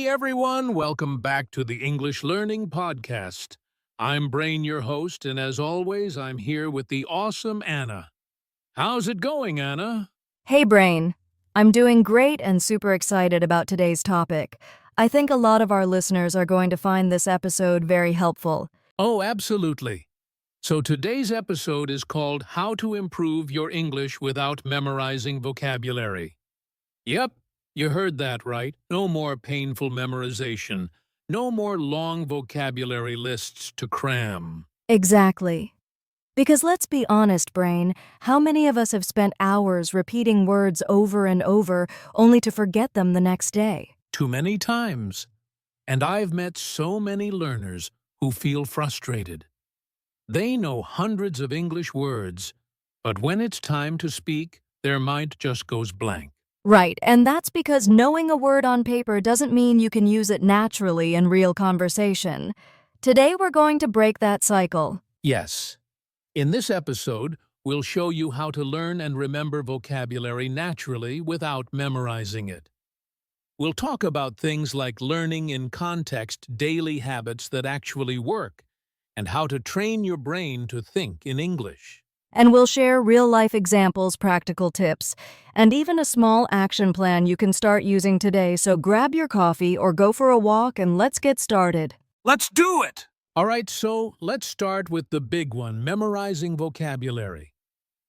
everyone. Welcome back to the English Learning Podcast. I'm Brain, your host, and as always, I'm here with the awesome Anna. How's it going, Anna? Hey, Brain. I'm doing great and super excited about today's topic. I think a lot of our listeners are going to find this episode very helpful. Oh, absolutely. So today's episode is called How to Improve Your English Without Memorizing Vocabulary. Yep, you heard that right. No more painful memorization. No more long vocabulary lists to cram. Exactly. Because let's be honest, Brain, how many of us have spent hours repeating words over and over only to forget them the next day? Too many times. And I've met so many learners who feel frustrated. They know hundreds of English words, but when it's time to speak, their mind just goes blank. Right, and that's because knowing a word on paper doesn't mean you can use it naturally in real conversation. Today we're going to break that cycle. Yes. In this episode, we'll show you how to learn and remember vocabulary naturally without memorizing it. We'll talk about things like learning in context daily habits that actually work, and how to train your brain to think in English. And we'll share real-life examples, practical tips, and even a small action plan you can start using today, so grab your coffee or go for a walk and let's get started. Let's do it! All right, so let's start with the big one, memorizing vocabulary.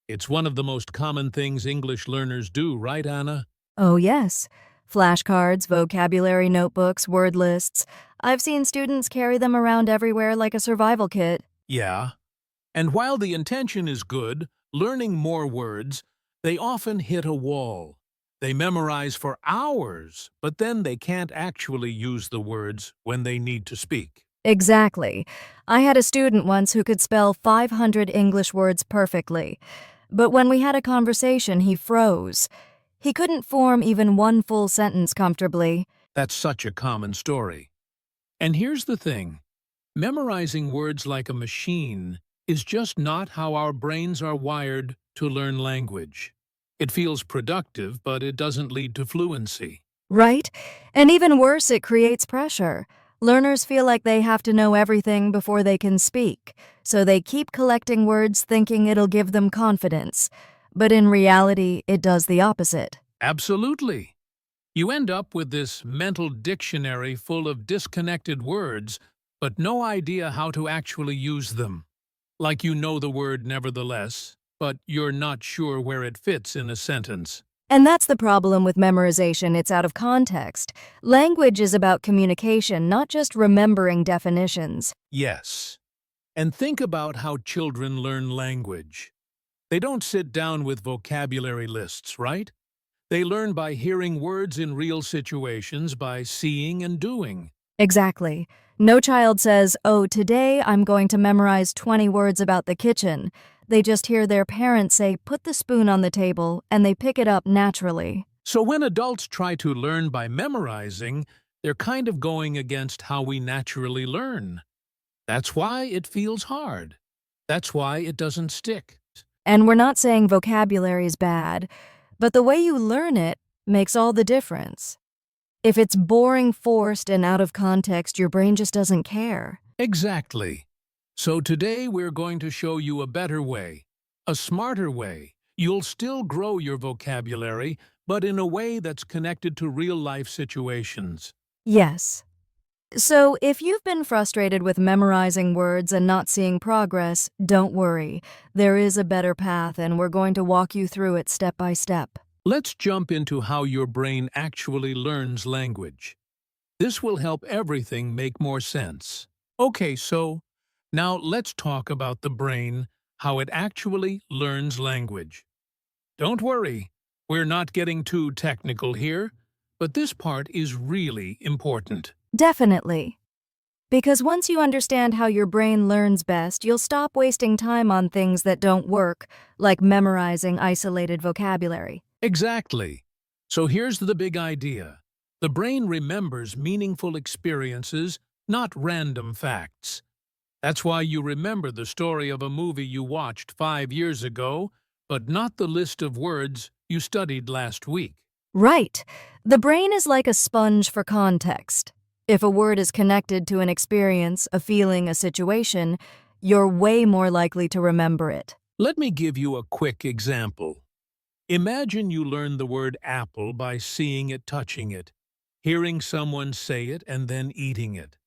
It's one of the most common things English learners do, right, Anna? Oh yes. Flashcards, vocabulary notebooks, word lists. I've seen students carry them around everywhere like a survival kit. Yeah. And while the intention is good, learning more words, they often hit a wall. They memorize for hours, but then they can't actually use the words when they need to speak. Exactly. I had a student once who could spell 500 English words perfectly. But when we had a conversation, he froze. He couldn't form even one full sentence comfortably. That's such a common story. And here's the thing. Memorizing words like a machine is just not how our brains are wired to learn language. It feels productive, but it doesn't lead to fluency. Right? And even worse, it creates pressure. Learners feel like they have to know everything before they can speak, so they keep collecting words thinking it'll give them confidence. But in reality, it does the opposite. Absolutely. You end up with this mental dictionary full of disconnected words, but no idea how to actually use them. Like you know the word nevertheless, but you're not sure where it fits in a sentence. And that's the problem with memorization. It's out of context. Language is about communication, not just remembering definitions. Yes. And think about how children learn language. They don't sit down with vocabulary lists, right? They learn by hearing words in real situations, by seeing and doing. Exactly. No child says, "Oh, today I'm going to memorize 20 words about the kitchen." They just hear their parents say, "Put the spoon on the table," and they pick it up naturally. So when adults try to learn by memorizing, they're kind of going against how we naturally learn. That's why it feels hard. That's why it doesn't stick. And we're not saying vocabulary is bad, but the way you learn it makes all the difference. If it's boring, forced, and out of context, your brain just doesn't care. Exactly. So today we're going to show you a better way, a smarter way. You'll still grow your vocabulary, but in a way that's connected to real-life situations. Yes. So if you've been frustrated with memorizing words and not seeing progress, don't worry. There is a better path, and we're going to walk you through it step by step. Let's jump into how your brain actually learns language. This will help everything make more sense. Okay, so now let's talk about the brain, how it actually learns language. Don't worry, we're not getting too technical here, but this part is really important. Definitely. Because once you understand how your brain learns best, you'll stop wasting time on things that don't work, like memorizing isolated vocabulary. Exactly. So here's the big idea. The brain remembers meaningful experiences, not random facts. That's why you remember the story of a movie you watched 5 years ago, but not the list of words you studied last week. Right. The brain is like a sponge for context. If a word is connected to an experience, a feeling, a situation, you're way more likely to remember it. Let me give you a quick example. Imagine you learn the word apple by seeing it, touching it, hearing someone say it, and then eating it.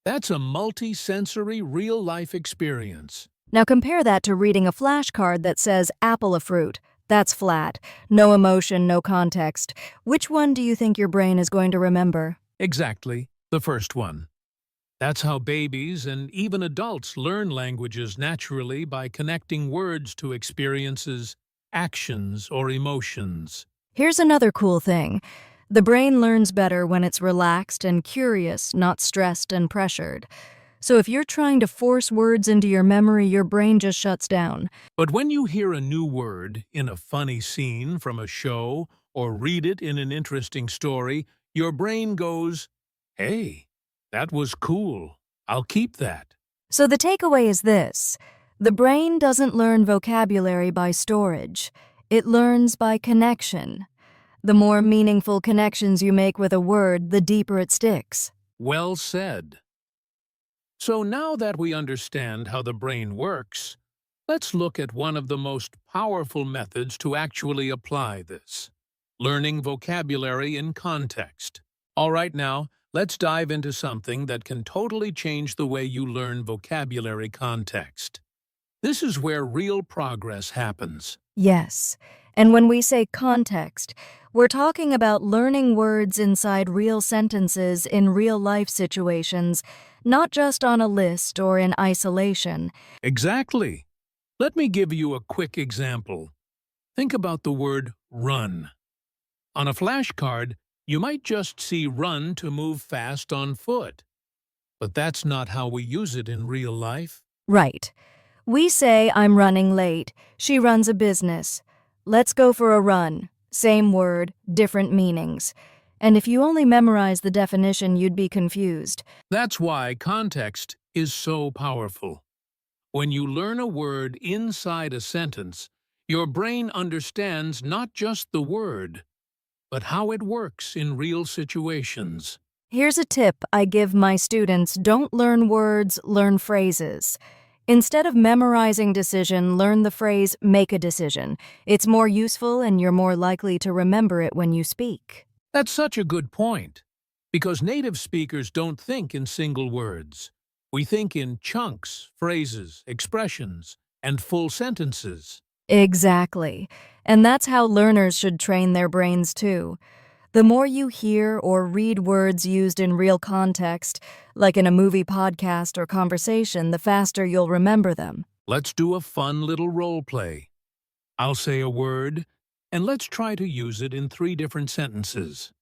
That's a multi-sensory, real-life experience. Now compare that to reading a flashcard that says apple a fruit. That's flat. No emotion, no context. Which one do you think your brain is going to remember? Exactly, the first one. That's how babies and even adults learn languages naturally, by connecting words to experiences, actions, or emotions. Here's another cool thing. The brain learns better when it's relaxed and curious, not stressed and pressured. So if you're trying to force words into your memory, your brain just shuts down. But when you hear a new word in a funny scene from a show or read it in an interesting story, your brain goes, "Hey, that was cool. I'll keep that." So the takeaway is this. The brain doesn't learn vocabulary by storage. It learns by connection. The more meaningful connections you make with a word, the deeper it sticks. Well said. So now that we understand how the brain works, let's look at one of the most powerful methods to actually apply this: learning vocabulary in context. All right, now, let's dive into something that can totally change the way you learn vocabulary: context. This is where real progress happens. Yes. And when we say context, we're talking about learning words inside real sentences in real-life situations, not just on a list or in isolation. Exactly. Let me give you a quick example. Think about the word run. On a flashcard, you might just see run to move fast on foot. But that's not how we use it in real life. Right. We say, I'm running late. She runs a business. Let's go for a run. Same word, different meanings. And if you only memorize the definition, you'd be confused. That's why context is so powerful. When you learn a word inside a sentence, your brain understands not just the word, but how it works in real situations. Here's a tip I give my students: don't learn words, learn phrases. Instead of memorizing decision, learn the phrase make a decision. It's more useful and you're more likely to remember it when you speak. That's such a good point, because native speakers don't think in single words. We think in chunks, phrases, expressions, and full sentences. Exactly. And that's how learners should train their brains too. The more you hear or read words used in real context, like in a movie, podcast, or conversation, the faster you'll remember them. Let's do a fun little role play. I'll say a word, and let's try to use it in 3 different sentences.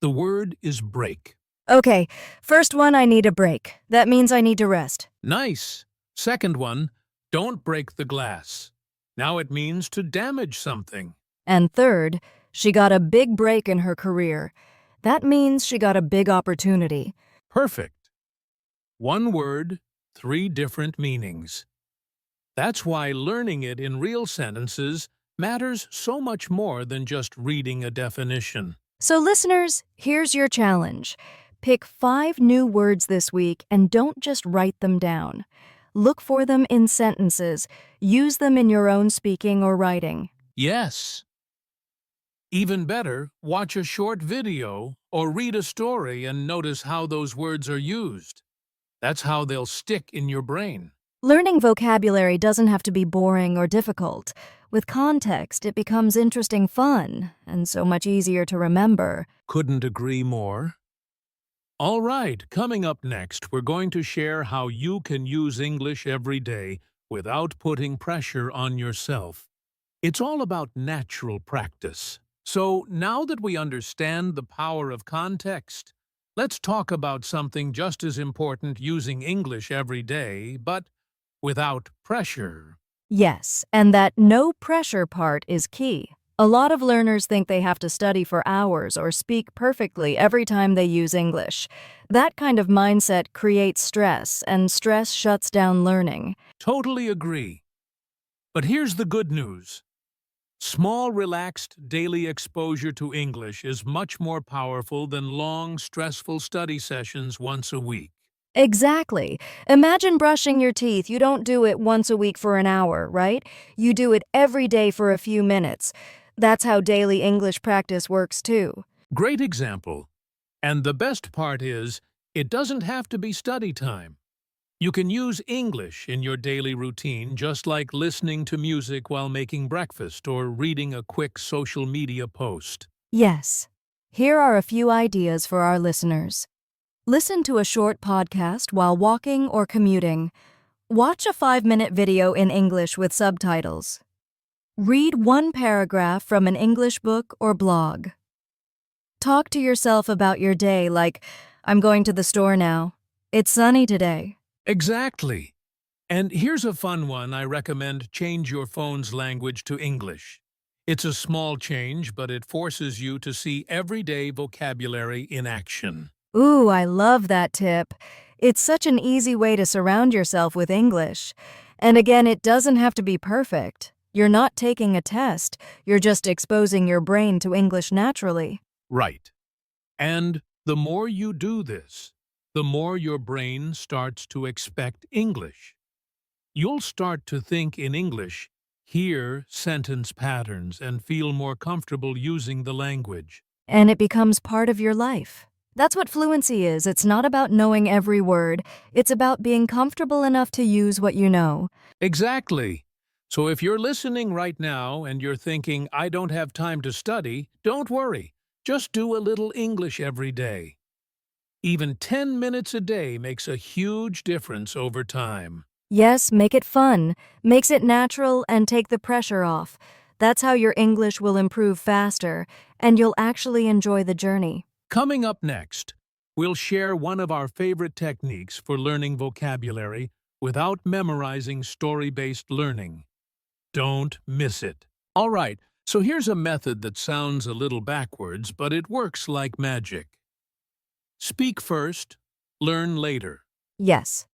The word is break. Okay, first one, I need a break. That means I need to rest. Nice. Second one, don't break the glass. Now it means to damage something. And third, she got a big break in her career. That means she got a big opportunity. Perfect. 1 word, 3 different meanings. That's why learning it in real sentences matters so much more than just reading a definition. So listeners, here's your challenge. Pick 5 new words this week and don't just write them down. Look for them in sentences. Use them in your own speaking or writing. Yes. Even better, watch a short video or read a story and notice how those words are used. That's how they'll stick in your brain. Learning vocabulary doesn't have to be boring or difficult. With context, it becomes interesting fun and so much easier to remember. Couldn't agree more. All right, coming up next, we're going to share how you can use English every day without putting pressure on yourself. It's all about natural practice. So now that we understand the power of context, let's talk about something just as important: using English every day, but without pressure. Yes, and that no pressure part is key. A lot of learners think they have to study for hours or speak perfectly every time they use English. That kind of mindset creates stress, and stress shuts down learning. Totally agree. But here's the good news. Small, relaxed daily exposure to English is much more powerful than long, stressful study sessions once a week. Exactly. Imagine brushing your teeth. You don't do it once a week for an hour, right? You do it every day for a few minutes. That's how daily English practice works too. Great example. And the best part is, it doesn't have to be study time. You can use English in your daily routine, just like listening to music while making breakfast or reading a quick social media post. Yes. Here are a few ideas for our listeners. Listen to a short podcast while walking or commuting. Watch a 5-minute video in English with subtitles. Read one paragraph from an English book or blog. Talk to yourself about your day like, I'm going to the store now. It's sunny today. Exactly. And here's a fun one I recommend: change your phone's language to English. It's a small change, but it forces you to see everyday vocabulary in action. Ooh, I love that tip. It's such an easy way to surround yourself with English. And again, it doesn't have to be perfect. You're not taking a test. You're just exposing your brain to English naturally. Right. And the more you do this, the more your brain starts to expect English. You'll start to think in English, hear sentence patterns, and feel more comfortable using the language. And it becomes part of your life. That's what fluency is. It's not about knowing every word. It's about being comfortable enough to use what you know. Exactly. So if you're listening right now and you're thinking, I don't have time to study, don't worry. Just do a little English every day. Even 10 minutes a day makes a huge difference over time. Yes, make it fun, makes it natural, and take the pressure off. That's how your English will improve faster, and you'll actually enjoy the journey. Coming up next, we'll share one of our favorite techniques for learning vocabulary without memorizing story-based learning. Don't miss it. All right, so here's a method that sounds a little backwards, but it works like magic. Speak first, learn later. Yes.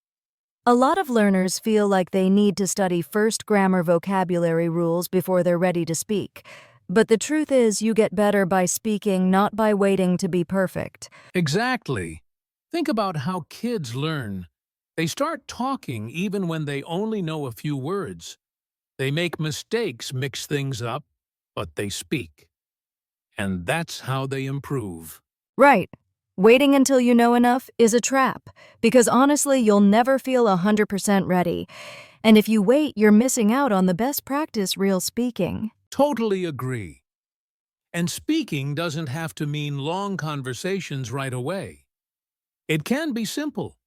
A lot of learners feel like they need to study first grammar vocabulary rules before they're ready to speak. But the truth is, you get better by speaking, not by waiting to be perfect. Exactly. Think about how kids learn. They start talking even when they only know a few words. They make mistakes, mix things up, but they speak. And that's how they improve. Right. Waiting until you know enough is a trap, because honestly, you'll never feel 100% ready. And if you wait, you're missing out on the best practice real speaking. Totally agree. And speaking doesn't have to mean long conversations right away. It can be simple.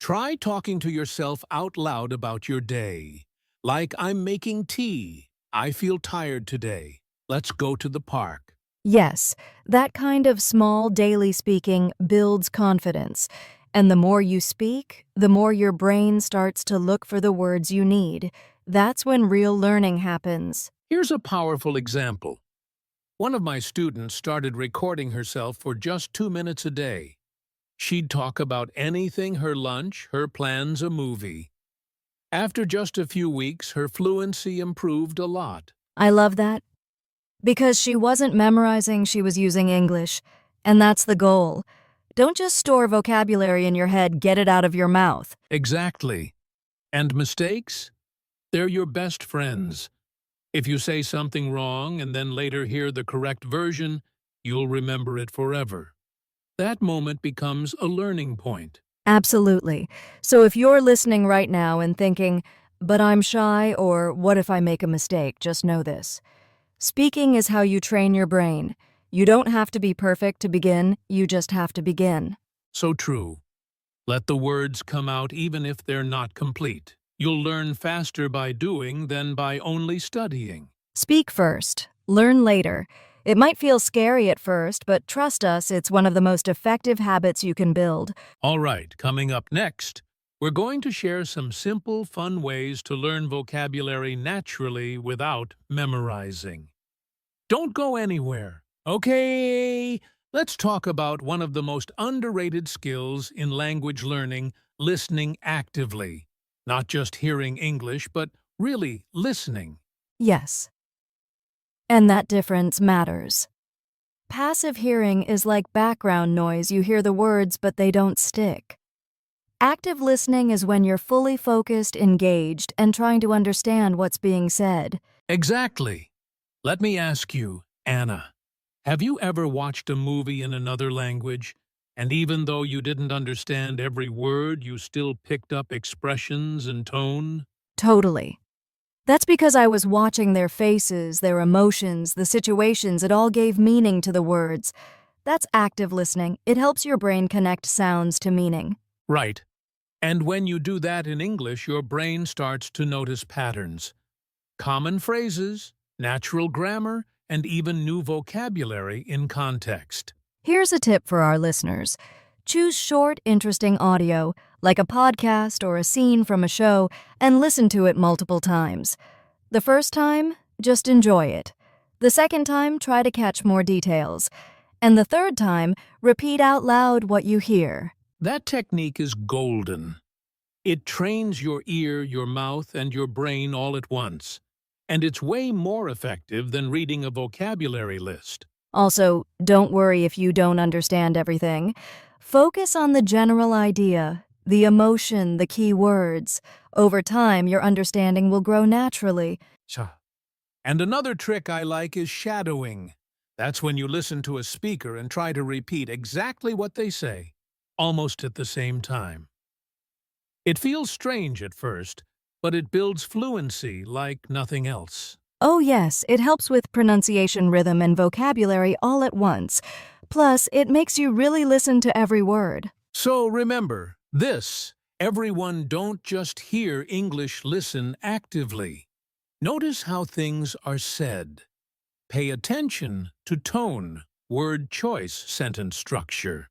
Try talking to yourself out loud about your day. Like, I'm making tea. I feel tired today. Let's go to the park. Yes, that kind of small daily speaking builds confidence. And the more you speak, the more your brain starts to look for the words you need. That's when real learning happens. Here's a powerful example. One of my students started recording herself for just 2 minutes a day. She'd talk about anything: her lunch, her plans, a movie. After just a few weeks, her fluency improved a lot. I love that. Because she wasn't memorizing, she was using English. And that's the goal. Don't just store vocabulary in your head, get it out of your mouth. Exactly. And mistakes? They're your best friends. If you say something wrong and then later hear the correct version, you'll remember it forever. That moment becomes a learning point. Absolutely. So if you're listening right now and thinking, but I'm shy, or what if I make a mistake, just know this. Speaking is how you train your brain. You don't have to be perfect to begin, you just have to begin. So true. Let the words come out even if they're not complete. You'll learn faster by doing than by only studying. Speak first, learn later. It might feel scary at first, but trust us, it's one of the most effective habits you can build. All right, coming up next, we're going to share some simple, fun ways to learn vocabulary naturally without memorizing. Don't go anywhere. Okay, let's talk about one of the most underrated skills in language learning: listening actively. Not just hearing English, but really listening. Yes. And that difference matters. Passive hearing is like background noise. You hear the words, but they don't stick. Active listening is when you're fully focused, engaged, and trying to understand what's being said. Exactly. Let me ask you, Anna, have you ever watched a movie in another language, and even though you didn't understand every word, you still picked up expressions and tone? Totally. That's because I was watching their faces, their emotions, the situations. It all gave meaning to the words. That's active listening. It helps your brain connect sounds to meaning. Right. And when you do that in English, your brain starts to notice patterns. Common phrases, natural grammar, and even new vocabulary in context. Here's a tip for our listeners. Choose short, interesting audio, like a podcast or a scene from a show, and listen to it multiple times. The first time, just enjoy it. The second time, try to catch more details. And the third time, repeat out loud what you hear. That technique is golden. It trains your ear, your mouth, and your brain all at once. And it's way more effective than reading a vocabulary list. Also, don't worry if you don't understand everything. Focus on the general idea, the emotion, the key words. Over time, your understanding will grow naturally. And another trick I like is shadowing. That's when you listen to a speaker and try to repeat exactly what they say, almost at the same time. It feels strange at first, but it builds fluency like nothing else. Oh yes, it helps with pronunciation, rhythm, and vocabulary all at once. Plus, it makes you really listen to every word. So remember, everyone don't just hear English, listen actively. Notice how things are said. Pay attention to tone, word choice, sentence structure.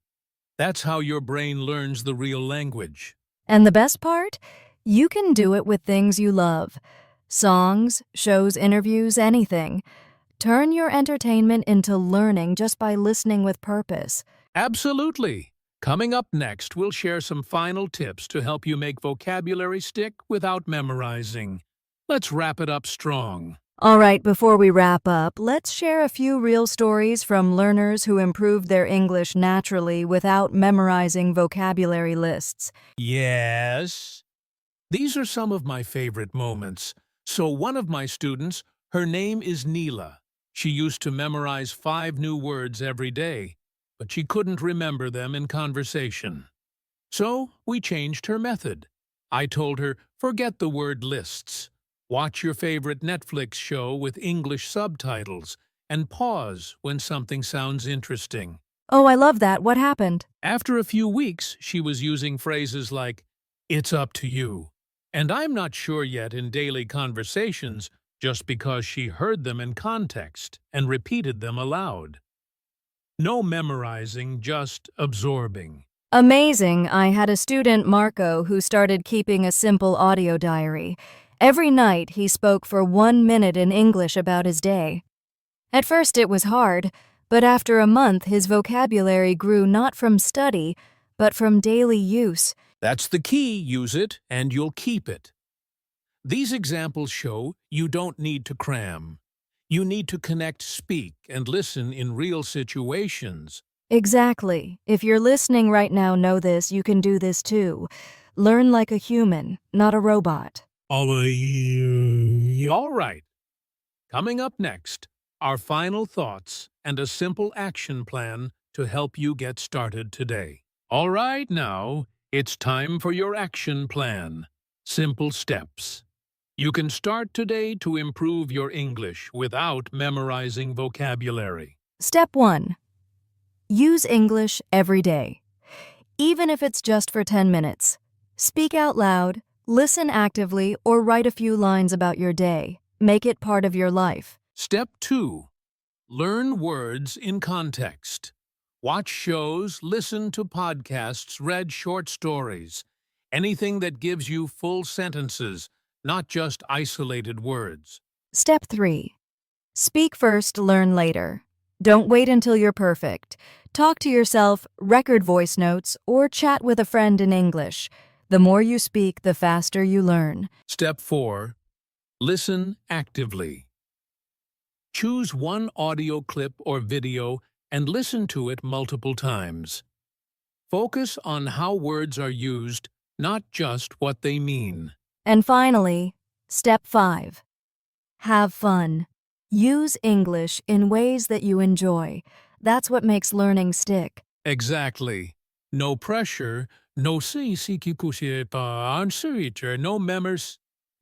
That's how your brain learns the real language. And the best part? You can do it with things you love. Songs, shows, interviews, anything. Turn your entertainment into learning just by listening with purpose. Absolutely. Coming up next, we'll share some final tips to help you make vocabulary stick without memorizing. Let's wrap it up strong. All right, before we wrap up, let's share a few real stories from learners who improved their English naturally without memorizing vocabulary lists. Yes. These are some of my favorite moments. So one of my students, her name is Neela. She used to memorize 5 new words every day, but she couldn't remember them in conversation. So we changed her method. I told her, forget the word lists. Watch your favorite Netflix show with English subtitles and pause when something sounds interesting. Oh, I love that. What happened? After a few weeks, she was using phrases like, "It's up to you," and "I'm not sure yet" in daily conversations just because she heard them in context and repeated them aloud. No memorizing, just absorbing. Amazing. I had a student, Marco, who started keeping a simple audio diary. Every night, he spoke for 1 minute in English about his day. At first, it was hard, but after a month, his vocabulary grew not from study, but from daily use. That's the key. Use it, and you'll keep it. These examples show you don't need to cram. You need to connect, speak, and listen in real situations. Exactly. If you're listening right now, know this, you can do this too. Learn like a human, not a robot. All right. Coming up next, our final thoughts and a simple action plan to help you get started today. All right, now, it's time for your action plan. Simple steps. You can start today to improve your English without memorizing vocabulary. Step 1. Use English every day. Even if it's just for 10 minutes. Speak out loud, listen actively, or write a few lines about your day. Make it part of your life. Step 2. Learn words in context. Watch shows, listen to podcasts, read short stories. Anything that gives you full sentences, not just isolated words. Step 3. Speak first, learn later. Don't wait until you're perfect. Talk to yourself, record voice notes, or chat with a friend in English. The more you speak, the faster you learn. Step 4. Listen actively. Choose one audio clip or video and listen to it multiple times. Focus on how words are used, not just what they mean. And finally, step 5. Have fun. Use English in ways that you enjoy. That's what makes learning stick. Exactly. No pressure, no no memos,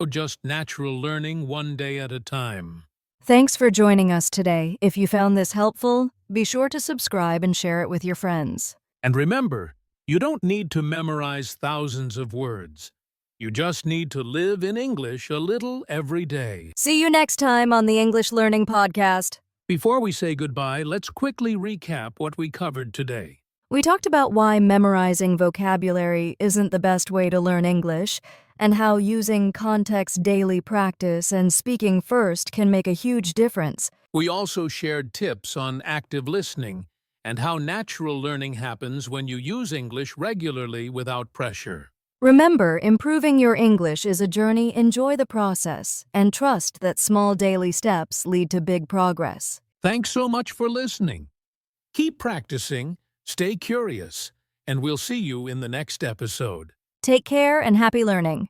just natural learning one day at a time. Thanks for joining us today. If you found this helpful, be sure to subscribe and share it with your friends. And remember, you don't need to memorize thousands of words. You just need to live in English a little every day. See you next time on the English Learning Podcast. Before we say goodbye, let's quickly recap what we covered today. We talked about why memorizing vocabulary isn't the best way to learn English, and how using context daily practice and speaking first can make a huge difference. We also shared tips on active listening and how natural learning happens when you use English regularly without pressure. Remember, improving your English is a journey. Enjoy the process and trust that small daily steps lead to big progress. Thanks so much for listening. Keep practicing, stay curious, and we'll see you in the next episode. Take care and happy learning.